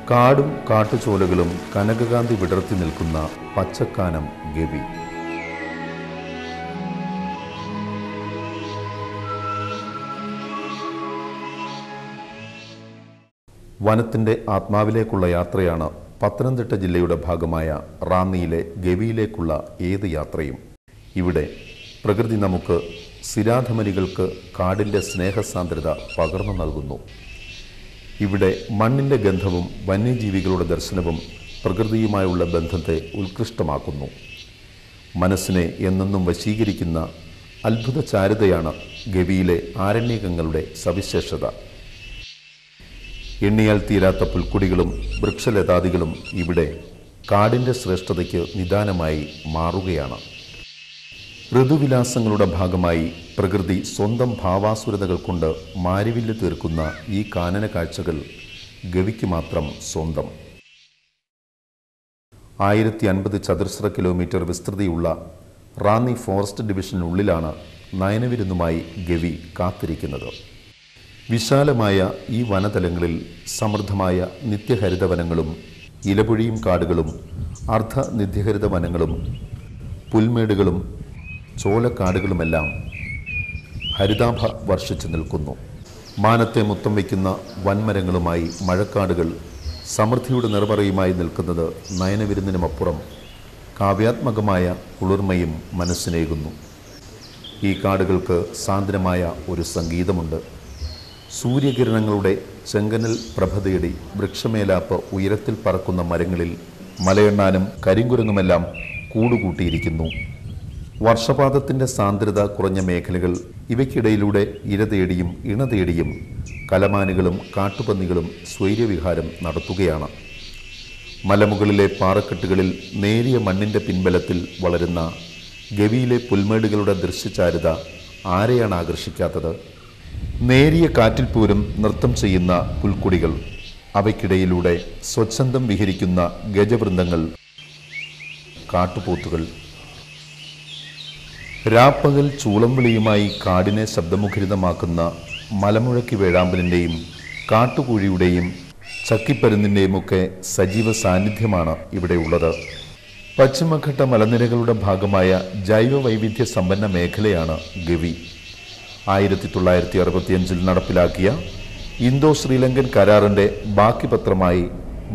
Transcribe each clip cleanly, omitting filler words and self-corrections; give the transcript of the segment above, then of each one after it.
കാടും കാട്ടുചോലകളും കനകകാന്തി വിടർത്തി നിൽക്കുന്ന പച്ചക്കാനം ഗവി. വനത്തിൻ്റെ ആത്മാവിലേക്കുള്ള യാത്രയാണ് പത്തനംതിട്ട ജില്ലയുടെ ഭാഗമായ റാന്നിയിലെ ഗവിയിലേക്കുള്ള ഏത് യാത്രയും. ഇവിടെ പ്രകൃതി നമുക്ക് സ്ഥിരാധമനികൾക്ക് കാടിൻ്റെ സ്നേഹസാന്ദ്രത പകർന്നു നൽകുന്നു. ഇവിടെ മണ്ണിൻ്റെ ഗന്ധവും വന്യജീവികളുടെ ദർശനവും പ്രകൃതിയുമായുള്ള ബന്ധത്തെ ഉത്കൃഷ്ടമാക്കുന്നു. മനസ്സിനെ എന്നെന്നും വശീകരിക്കുന്ന അത്ഭുത ചാരുതയാണ് ഗവിയിലെ ആരണ്യകങ്ങളുടെ സവിശേഷത. എണ്ണിയാൽ തീരാത്ത പുൽക്കുടികളും വൃക്ഷലതാദികളും ഇവിടെ കാടിൻ്റെ ശ്രേഷ്ഠതയ്ക്ക് നിദാനമായി മാറുകയാണ്. ഋതുവിലാസങ്ങളുടെ ഭാഗമായി പ്രകൃതി സ്വന്തം ഭാവാസുരതകൾ കൊണ്ട് മാരിവില്ല് തീർക്കുന്ന ഈ കാനന കാഴ്ചകൾ ഗവിക്ക് മാത്രം സ്വന്തം. 1050 ചതുരശ്ര കിലോമീറ്റർ വിസ്തൃതിയുള്ള റാന്നി ഫോറസ്റ്റ് ഡിവിഷനുള്ളിലാണ് നയനവിരുന്നുമായി ഗവി കാത്തിരിക്കുന്നത്. വിശാലമായ ഈ വനതലങ്ങളിൽ സമൃദ്ധമായ നിത്യഹരിത വനങ്ങളും ഇലപൊഴിയും കാടുകളും അർദ്ധ നിത്യഹരിത വനങ്ങളും പുൽമേടുകളും ചോലക്കാടുകളുമെല്ലാം ഹരിതാഭ വർഷിച്ചു നിൽക്കുന്നു. മാനത്തെ മുത്തം വയ്ക്കുന്ന വൻമരങ്ങളുമായി മഴക്കാടുകൾ സമൃദ്ധിയുടെ നിറപറയുമായി നിൽക്കുന്നത് നയനവിരുന്നിനുമപ്പുറം കാവ്യാത്മകമായ കുളിർമയും മനസ്സിനേകുന്നു. ഈ കാടുകൾക്ക് സാന്ദ്രമായ ഒരു സംഗീതമുണ്ട്. സൂര്യകിരണങ്ങളുടെ ചെങ്കനൽ പ്രഭ തേടി വൃക്ഷമേലാപ്പ് ഉയരത്തിൽ പറക്കുന്ന മരങ്ങളിൽ മലയെണ്ണാനും കരിങ്കുരങ്ങുമെല്ലാം കൂടുകൂട്ടിയിരിക്കുന്നു. വർഷപാതത്തിൻ്റെ സാന്ദ്രത കുറഞ്ഞ മേഖലകൾ ഇവയ്ക്കിടയിലൂടെ ഇരതേടിയും ഇണതേടിയും കലമാനുകളും കാട്ടുപന്നികളും സ്വൈര്യവിഹാരം നടത്തുകയാണ്. മലമുകളിലെ പാറക്കെട്ടുകളിൽ നേരിയ മണ്ണിൻ്റെ പിൻബലത്തിൽ വളരുന്ന ഗവിയിലെ പുൽമേടുകളുടെ ദൃശ്യചാരുത ആരെയാണ് ആകർഷിക്കാത്തത്? നേരിയ കാറ്റിൽ പോലും നൃത്തം ചെയ്യുന്ന പുൽക്കുടികൾ, അവയ്ക്കിടയിലൂടെ സ്വച്ഛന്തം വിഹരിക്കുന്ന ഗജവൃന്ദങ്ങൾ, കാട്ടുപോത്തുകൾ, രാപ്പകൽ ചൂളംവിളിയുമായി കാടിനെ ശബ്ദമുഖരിതമാക്കുന്ന മലമുഴക്കി വേഴാമ്പലിൻ്റെയും കാട്ടുകൂഴിയുടെയും ചക്കിപ്പരുന്നിൻ്റെയുമൊക്കെ സജീവ സാന്നിധ്യമാണ് ഇവിടെയുള്ളത്. പശ്ചിമഘട്ട മലനിരകളുടെ ഭാഗമായ ജൈവ വൈവിധ്യ സമ്പന്ന മേഖലയാണ് ഗവി. 1965 നടപ്പിലാക്കിയ ഇന്തോ ശ്രീലങ്കൻ കരാറിൻ്റെ ബാക്കി പത്രമായി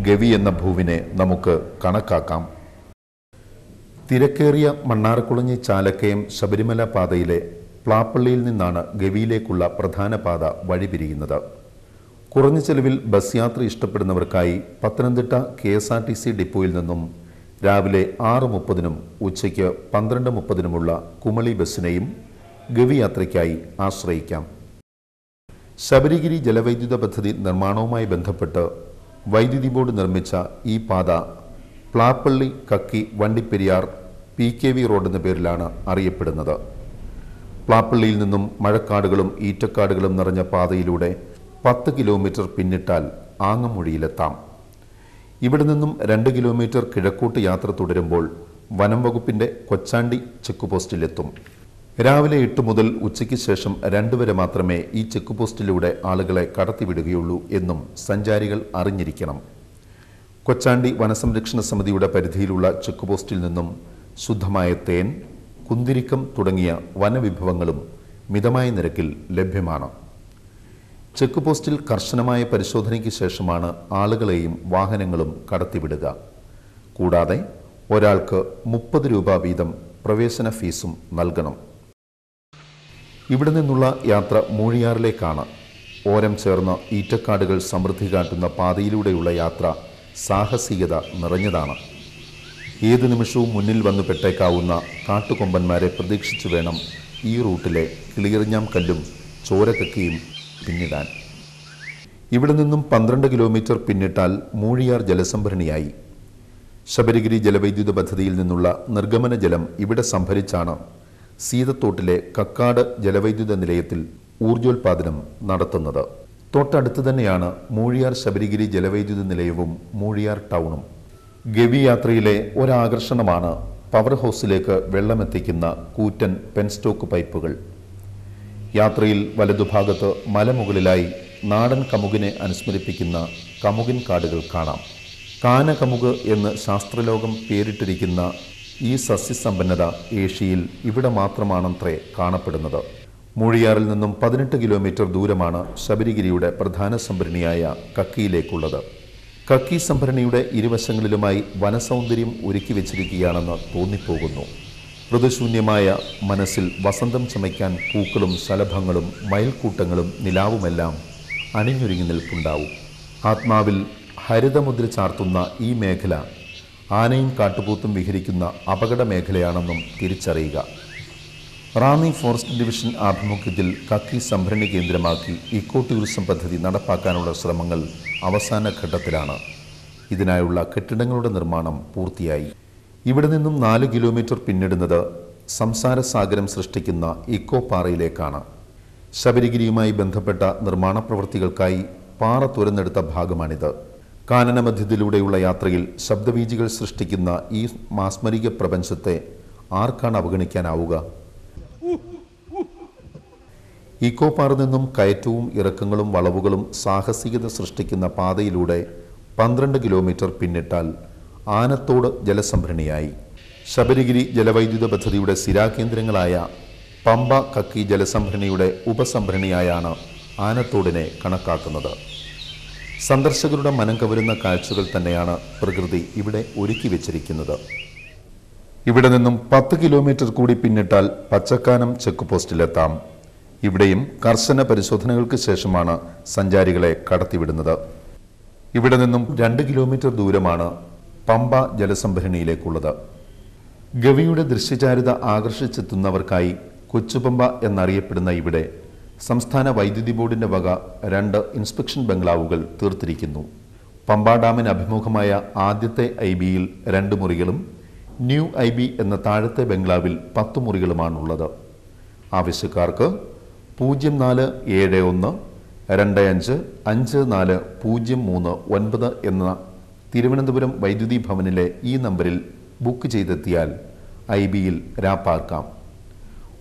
ഗവി എന്ന ഭൂവിനെ നമുക്ക് കണക്കാക്കാം. തിരക്കേറിയ മണ്ണാർക്കുളഞ്ഞി ചാലക്കയം ശബരിമല പാതയിലെ പ്ലാപ്പള്ളിയിൽ നിന്നാണ് ഗവിയിലേക്കുള്ള പ്രധാന പാത വഴിപിരിയുന്നത്. കുറഞ്ഞ ചെലവിൽ ബസ് യാത്ര ഇഷ്ടപ്പെടുന്നവർക്കായി പത്തനംതിട്ട KSRTC ഡിപ്പോയിൽ നിന്നും രാവിലെ 6:30-നും ഉച്ചയ്ക്ക് 12:30-നുമുള്ള കുമളി ബസ്സിനെയും ഗവി യാത്രയ്ക്കായി ആശ്രയിക്കാം. ശബരിഗിരി ജലവൈദ്യുത പദ്ധതി നിർമ്മാണവുമായി ബന്ധപ്പെട്ട് വൈദ്യുതി ബോർഡ് നിർമ്മിച്ച ഈ പാത പ്ലാപ്പള്ളി കക്കി വണ്ടിപ്പെരിയാർ PKV റോഡ് എന്ന പേരിലാണ് അറിയപ്പെടുന്നത്. പ്ലാപ്പള്ളിയിൽ നിന്നും മഴക്കാടുകളും ഈറ്റക്കാടുകളും നിറഞ്ഞ പാതയിലൂടെ 10 കിലോമീറ്റർ പിന്നിട്ടാൽ ആങ്ങമൂഴിയിലെത്താം. ഇവിടെ നിന്നും 2 കിലോമീറ്റർ കിഴക്കോട്ട് യാത്ര തുടരുമ്പോൾ വനം വകുപ്പിൻ്റെ കൊച്ചാണ്ടി ചെക്ക് പോസ്റ്റിലെത്തും. രാവിലെ 8 മുതൽ ഉച്ചയ്ക്ക് ശേഷം 2 വരെ മാത്രമേ ഈ ചെക്ക് പോസ്റ്റിലൂടെ ആളുകളെ കടത്തിവിടുകയുള്ളൂ എന്നും സഞ്ചാരികൾ അറിഞ്ഞിരിക്കണം. കൊച്ചാണ്ടി വനസംരക്ഷണ സമിതിയുടെ പരിധിയിലുള്ള ചെക്ക് പോസ്റ്റിൽ നിന്നും ശുദ്ധമായ തേൻ, കുന്തിരിക്കം തുടങ്ങിയ വനവിഭവങ്ങളും മിതമായ നിരക്കിൽ ലഭ്യമാണ്. ചെക്ക് പോസ്റ്റിൽ കർശനമായ പരിശോധനയ്ക്ക് ശേഷമാണ് ആളുകളെയും വാഹനങ്ങളും കടത്തിവിടുക. കൂടാതെ ഒരാൾക്ക് 30 രൂപ വീതം പ്രവേശന ഫീസും നൽകണം. ഇവിടെ നിന്നുള്ള യാത്ര മൂഴിയാറിലേക്കാണ്. ഓരം ചേർന്ന് ഈറ്റക്കാടുകൾ സമൃദ്ധി കാട്ടുന്ന പാതയിലൂടെയുള്ള യാത്ര സാഹസികത നിറഞ്ഞതാണ്. ഏതു നിമിഷവും മുന്നിൽ വന്നു പെട്ടേക്കാവുന്ന കാട്ടുകൊമ്പന്മാരെ പ്രതീക്ഷിച്ചു വേണം ഈ റൂട്ടിലെ കിളിയെറിഞ്ഞാം കല്ലും ചോരക്കക്കിയും പിന്നിടാൻ. ഇവിടെ നിന്നും 12 കിലോമീറ്റർ പിന്നിട്ടാൽ മൂഴിയാർ ജലസംഭരണിയായി. ശബരിഗിരി ജലവൈദ്യുത പദ്ധതിയിൽ നിന്നുള്ള നിർഗമന ജലം ഇവിടെ സംഭരിച്ചാണ് സീതത്തോട്ടിലെ കക്കാട് ജലവൈദ്യുത നിലയത്തിൽ ഊർജോൽപാദനം നടത്തുന്നത്. തൊട്ടടുത്ത് തന്നെയാണ് മൂഴിയാർ ശബരിഗിരി ജലവൈദ്യുത നിലയവും മൂഴിയാർ ടൗണും. ഗവി യാത്രയിലെ ഒരാകർഷണമാണ് പവർ ഹൗസിലേക്ക് വെള്ളമെത്തിക്കുന്ന കൂറ്റൻ പെൻസ്റ്റോക്ക് പൈപ്പുകൾ. യാത്രയിൽ വലതുഭാഗത്ത് മലമുകളിലായി നാടൻ കമുകിനെ അനുസ്മരിപ്പിക്കുന്ന കമുകിൻ കാടുകൾ കാണാം. കാനകമുക് എന്ന് ശാസ്ത്രലോകം പേരിട്ടിരിക്കുന്ന ഈ സസ്യസമ്പന്നത ഏഷ്യയിൽ ഇവിടെ മാത്രമാണത്രേ കാണപ്പെടുന്നത്. മൂഴിയാറിൽ നിന്നും 18 കിലോമീറ്റർ ദൂരമാണ് ശബരിഗിരിയുടെ പ്രധാന സംഭരണിയായ കക്കിയിലേക്കുള്ളത്. കക്കി സംഭരണിയുടെ ഇരുവശങ്ങളിലുമായി വനസൗന്ദര്യം ഒരുക്കി വെച്ചിരിക്കുകയാണെന്ന് തോന്നിപ്പോകുന്നു. ഋതുശൂന്യമായ മനസ്സിൽ വസന്തം ചമയ്ക്കാൻ പൂക്കളും ശലഭങ്ങളും മയിൽക്കൂട്ടങ്ങളും നിലാവുമെല്ലാം അണിഞ്ഞൊരുങ്ങി നിൽപ്പുണ്ടാവും. ആത്മാവിൽ ഹരിതമുദ്ര ചാർത്തുന്ന ഈ മേഖല ആനയും കാട്ടുപോത്തും വിഹരിക്കുന്ന അപകട മേഖലയാണെന്നും തിരിച്ചറിയുക. റാന്നി ഫോറസ്റ്റ് ഡിവിഷൻ ആഭിമുഖ്യത്തിൽ കക്കി സംഭരണി കേന്ദ്രമാക്കി ഇക്കോ ടൂറിസം പദ്ധതി നടപ്പാക്കാനുള്ള ശ്രമങ്ങൾ അവസാന ഘട്ടത്തിലാണ്. ഇതിനായുള്ള കെട്ടിടങ്ങളുടെ നിർമ്മാണം പൂർത്തിയായി. ഇവിടെ നിന്നും 4 കിലോമീറ്റർ പിന്നിടുന്നത് സംസാരസാഗരം സൃഷ്ടിക്കുന്ന ഇക്കോ പാറയിലേക്കാണ്. ശബരിഗിരിയുമായി ബന്ധപ്പെട്ട നിർമ്മാണ പ്രവൃത്തികൾക്കായി പാറ തുരന്നെടുത്ത ഭാഗമാണിത്. കാനനമധ്യത്തിലൂടെയുള്ള യാത്രയിൽ ശബ്ദവീചികൾ സൃഷ്ടിക്കുന്ന ഈ മാസ്മരിക പ്രപഞ്ചത്തെ ആർക്കാണ് അവഗണിക്കാനാവുക? ഇക്കോ പാറ നിന്നും കയറ്റവും ഇറക്കങ്ങളും വളവുകളും സാഹസികത സൃഷ്ടിക്കുന്ന പാതയിലൂടെ 12 കിലോമീറ്റർ പിന്നിട്ടാൽ ആനത്തോട് ജലസംഭരണിയായി. ശബരിഗിരി ജലവൈദ്യുത പദ്ധതിയുടെ സ്ഥിരാകേന്ദ്രങ്ങളായ പമ്പ കക്കി ജലസംഭരണിയുടെ ഉപസംഭരണിയായാണ് ആനത്തോടിനെ കണക്കാക്കുന്നത്. സന്ദർശകരുടെ മനം കവരുന്ന കാഴ്ചകൾ തന്നെയാണ് പ്രകൃതി ഇവിടെ ഒരുക്കി വെച്ചിരിക്കുന്നത്. ഇവിടെ നിന്നും 10 കിലോമീറ്റർ കൂടി പിന്നിട്ടാൽ പച്ചക്കാനം ചെക്ക് പോസ്റ്റിലെത്താം. ഇവിടെയും കർശന പരിശോധനകൾക്ക് ശേഷമാണ് സഞ്ചാരികളെ കടത്തിവിടുന്നത്. ഇവിടെ നിന്നും 2 കിലോമീറ്റർ ദൂരമാണ് പമ്പ ജലസംഭരണിയിലേക്കുള്ളത്. ഗവിയുടെ ദൃശ്യചാരുത ആകർഷിച്ചെത്തുന്നവർക്കായി കൊച്ചുപമ്പ എന്നറിയപ്പെടുന്ന ഇവിടെ സംസ്ഥാന വൈദ്യുതി ബോർഡിന്റെ വക 2 ഇൻസ്പെക്ഷൻ ബംഗ്ലാവുകൾ തീർത്തിരിക്കുന്നു. പമ്പ ഡാമിന് അഭിമുഖമായ ആദ്യത്തെ IBയിൽ 2 മുറികളും ന്യൂ IB എന്ന താഴത്തെ ബംഗ്ലാവിൽ 10 മുറികളുമാണുള്ളത്. ആവശ്യക്കാർക്ക് 0471255403 എന്ന തിരുവനന്തപുരം വൈദ്യുതി ഭവനിലെ ഈ നമ്പറിൽ ബുക്ക് ചെയ്തെത്തിയാൽ IBയിൽ രാപ്പാർക്കാം.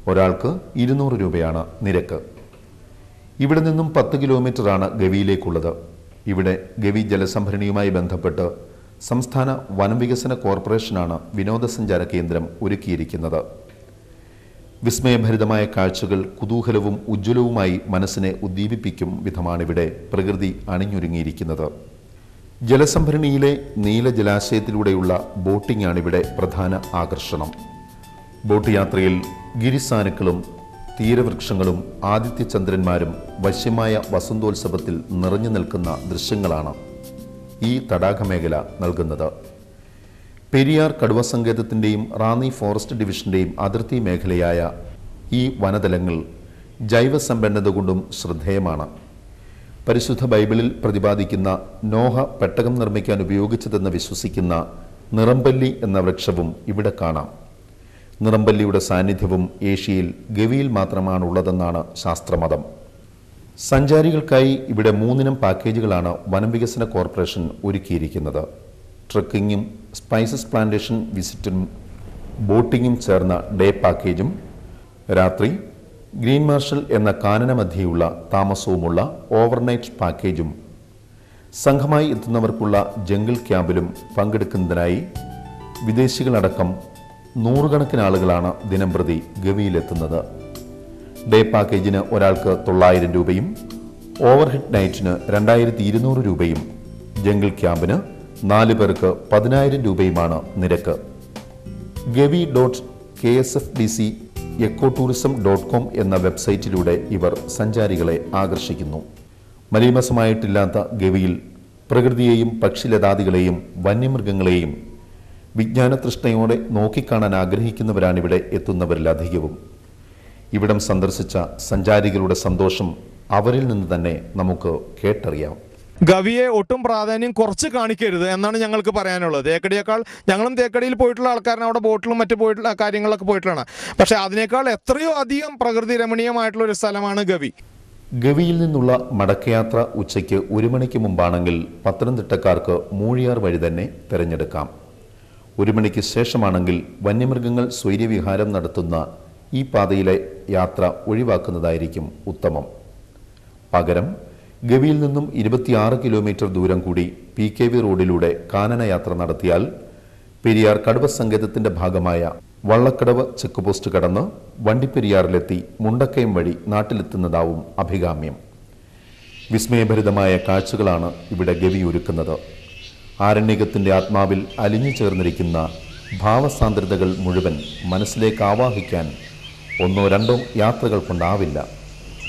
ഒരാൾക്ക് 200 രൂപയാണ് നിരക്ക്. ഇവിടെ നിന്നും 10 കിലോമീറ്ററാണ് ഗവിയിലേക്കുള്ളത്. ഇവിടെ ഗവി ജലസംഭരണിയുമായി ബന്ധപ്പെട്ട് സംസ്ഥാന വനവികസന കോർപ്പറേഷനാണ് വിനോദസഞ്ചാര കേന്ദ്രം ഒരുക്കിയിരിക്കുന്നത്. വിസ്മയഭരിതമായ കാഴ്ചകൾ കുതൂഹലവും ഉജ്ജ്വലവുമായി മനസ്സിനെ ഉദ്ദീപിപ്പിക്കും വിധമാണിവിടെ പ്രകൃതി അണിഞ്ഞൊരുങ്ങിയിരിക്കുന്നത്. ജലസംഭരണിയിലെ നീല ജലാശയത്തിലൂടെയുള്ള ബോട്ടിംഗാണിവിടെ പ്രധാന ആകർഷണം. ബോട്ട് യാത്രയിൽ ഗിരിസാനുക്കളും തീരവൃക്ഷങ്ങളും ആദിത്യചന്ദ്രന്മാരും വശ്യമായ വസന്തോത്സവത്തിൽ നിറഞ്ഞു നിൽക്കുന്ന ദൃശ്യങ്ങളാണ് ഈ തടാകമേഖല നൽകുന്നത്. പെരിയാർ കടുവ സങ്കേതത്തിൻ്റെയും റാന്നി ഫോറസ്റ്റ് ഡിവിഷൻ്റെയും അതിർത്തി മേഖലയായ ഈ വനതലങ്ങൾ ജൈവസമ്പന്നത കൊണ്ടും ശ്രദ്ധേയമാണ്. പരിശുദ്ധ ബൈബിളിൽ പ്രതിപാദിക്കുന്ന നോഹ പെട്ടകം നിർമ്മിക്കാൻ ഉപയോഗിച്ചതെന്ന് വിശ്വസിക്കുന്ന നിറമ്പല്ലി എന്ന വൃക്ഷവും ഇവിടെ കാണാം. നിറമ്പല്ലിയുടെ സാന്നിധ്യവും ഏഷ്യയിൽ ഗവിയിൽ മാത്രമാണുള്ളതെന്നാണ് ശാസ്ത്രമതം. സഞ്ചാരികൾക്കായി ഇവിടെ 3 ഇനം പാക്കേജുകളാണ് വനംവികസന കോർപ്പറേഷൻ ഒരുക്കിയിരിക്കുന്നത്. ട്രക്കിങ്ങും സ്പൈസസ് പ്ലാന്റേഷൻ വിസിറ്റും ബോട്ടിങ്ങും ചേർന്ന ഡേ പാക്കേജും രാത്രി ഗ്രീൻ മാർഷൽ എന്ന കാനന മധ്യയുള്ള താമസവുമുള്ള ഓവർനൈറ്റ് പാക്കേജും സംഘമായി എത്തുന്നവർക്കുള്ള ജംഗിൾ ക്യാമ്പിലും പങ്കെടുക്കുന്നതിനായി വിദേശികളടക്കം 100 കണക്കിന് ആളുകളാണ് ദിനംപ്രതി ഗവിയിലെത്തുന്നത്. ഡേ പാക്കേജിന് ഒരാൾക്ക് 900 രൂപയും ഓവർഹെഡ് നൈറ്റിന് 2200 രൂപയും ജംഗിൾ ക്യാമ്പിന് 4 പേർക്ക് 10000 രൂപയുമാണ് നിരക്ക്. gavi.ksfdc.ecotourism.com എന്ന വെബ്സൈറ്റിലൂടെ ഇവർ സഞ്ചാരികളെ ആകർഷിക്കുന്നു. മലീമസമായിട്ടില്ലാത്ത ഗവിയിൽ പ്രകൃതിയെയും പക്ഷിലതാദികളെയും വന്യമൃഗങ്ങളെയും വിജ്ഞാനതൃഷ്ണയോടെ നോക്കിക്കാണാൻ ആഗ്രഹിക്കുന്നവരാണിവിടെ എത്തുന്നവരിലധികവും. ഇവിടം സന്ദർശിച്ച സഞ്ചാരികളുടെ സന്തോഷം അവരിൽ നിന്ന് തന്നെ നമുക്ക് കേട്ടറിയാം. ഗവിയെ ഒട്ടും പ്രാധാന്യം കുറച്ച് കാണിക്കരുത് എന്നാണ് ഞങ്ങൾക്ക് പറയാനുള്ളത്. തേക്കടിയേക്കാൾ ഞങ്ങളും തേക്കടിയിൽ പോയിട്ടുള്ള ആൾക്കാരാണ്, അവിടെ ബോട്ടിലും മറ്റു പോയിട്ടുള്ള കാര്യങ്ങളൊക്കെ പോയിട്ടുള്ളതാണ്. പക്ഷേ അതിനേക്കാൾ എത്രയോ അധികം പ്രകൃതി രമണീയമായിട്ടുള്ള ഒരു സ്ഥലമാണ് ഗവി. ഗവിയിൽ നിന്നുള്ള മടക്കയാത്ര ഉച്ചയ്ക്ക് 1 മണിക്ക് മുമ്പാണെങ്കിൽ പത്തനംതിട്ടക്കാർക്ക് മൂഴിയാർ വഴി തന്നെ തിരഞ്ഞെടുക്കാം. 1 മണിക്ക് ശേഷമാണെങ്കിൽ വന്യമൃഗങ്ങൾ സ്വൈര്യവിഹാരം നടത്തുന്ന ഈ പാതയിലെ യാത്ര ഒഴിവാക്കുന്നതായിരിക്കും ഉത്തമം. പകരം ഗവിയിൽ നിന്നും 26 കിലോമീറ്റർ ദൂരം കൂടി PKV റോഡിലൂടെ കാനനയാത്ര നടത്തിയാൽ പെരിയാർ കടുവ സങ്കേതത്തിന്റെ ഭാഗമായ വള്ളക്കടവ് ചെക്ക് പോസ്റ്റ് കടന്ന് വണ്ടിപ്പെരിയാറിലെത്തി മുണ്ടക്കയം വഴി നാട്ടിലെത്തുന്നതാവും അഭികാമ്യം. വിസ്മയഭരിതമായ കാഴ്ചകളാണ് ഇവിടെ ഗവി ഒരുക്കുന്നത്. ആരണ്യകത്തിന്റെ ആത്മാവിൽ അലിഞ്ഞു ചേർന്നിരിക്കുന്ന ഭാവസാന്ദ്രതകൾ മുഴുവൻ മനസ്സിലേക്ക് ആവാഹിക്കാൻ ഒന്നോ രണ്ടോ യാത്രകൾ കൊണ്ടാവില്ല.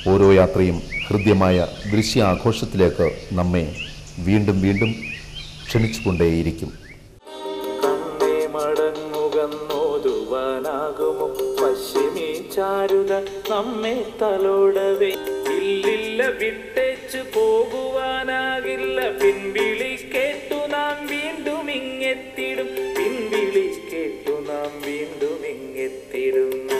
ഓരോ യാത്രയും ഹൃദ്യമായ ദൃശ്യാഘോഷത്തിലേക്ക് നമ്മെ വീണ്ടും വീണ്ടും ക്ഷണിച്ചുകൊണ്ടേയിരിക്കും. നമ്മെ തലോടവേ ഇല്ലില്ല വിട്ടേച്ചു പോകുവാനാകില്ല. പിൻവിളി കേട്ടു നാം വീണ്ടും ഇങ്ങെത്തിടും. പിൻവിളി കേട്ടു നാം വീണ്ടും ഇങ്ങെത്തിടും.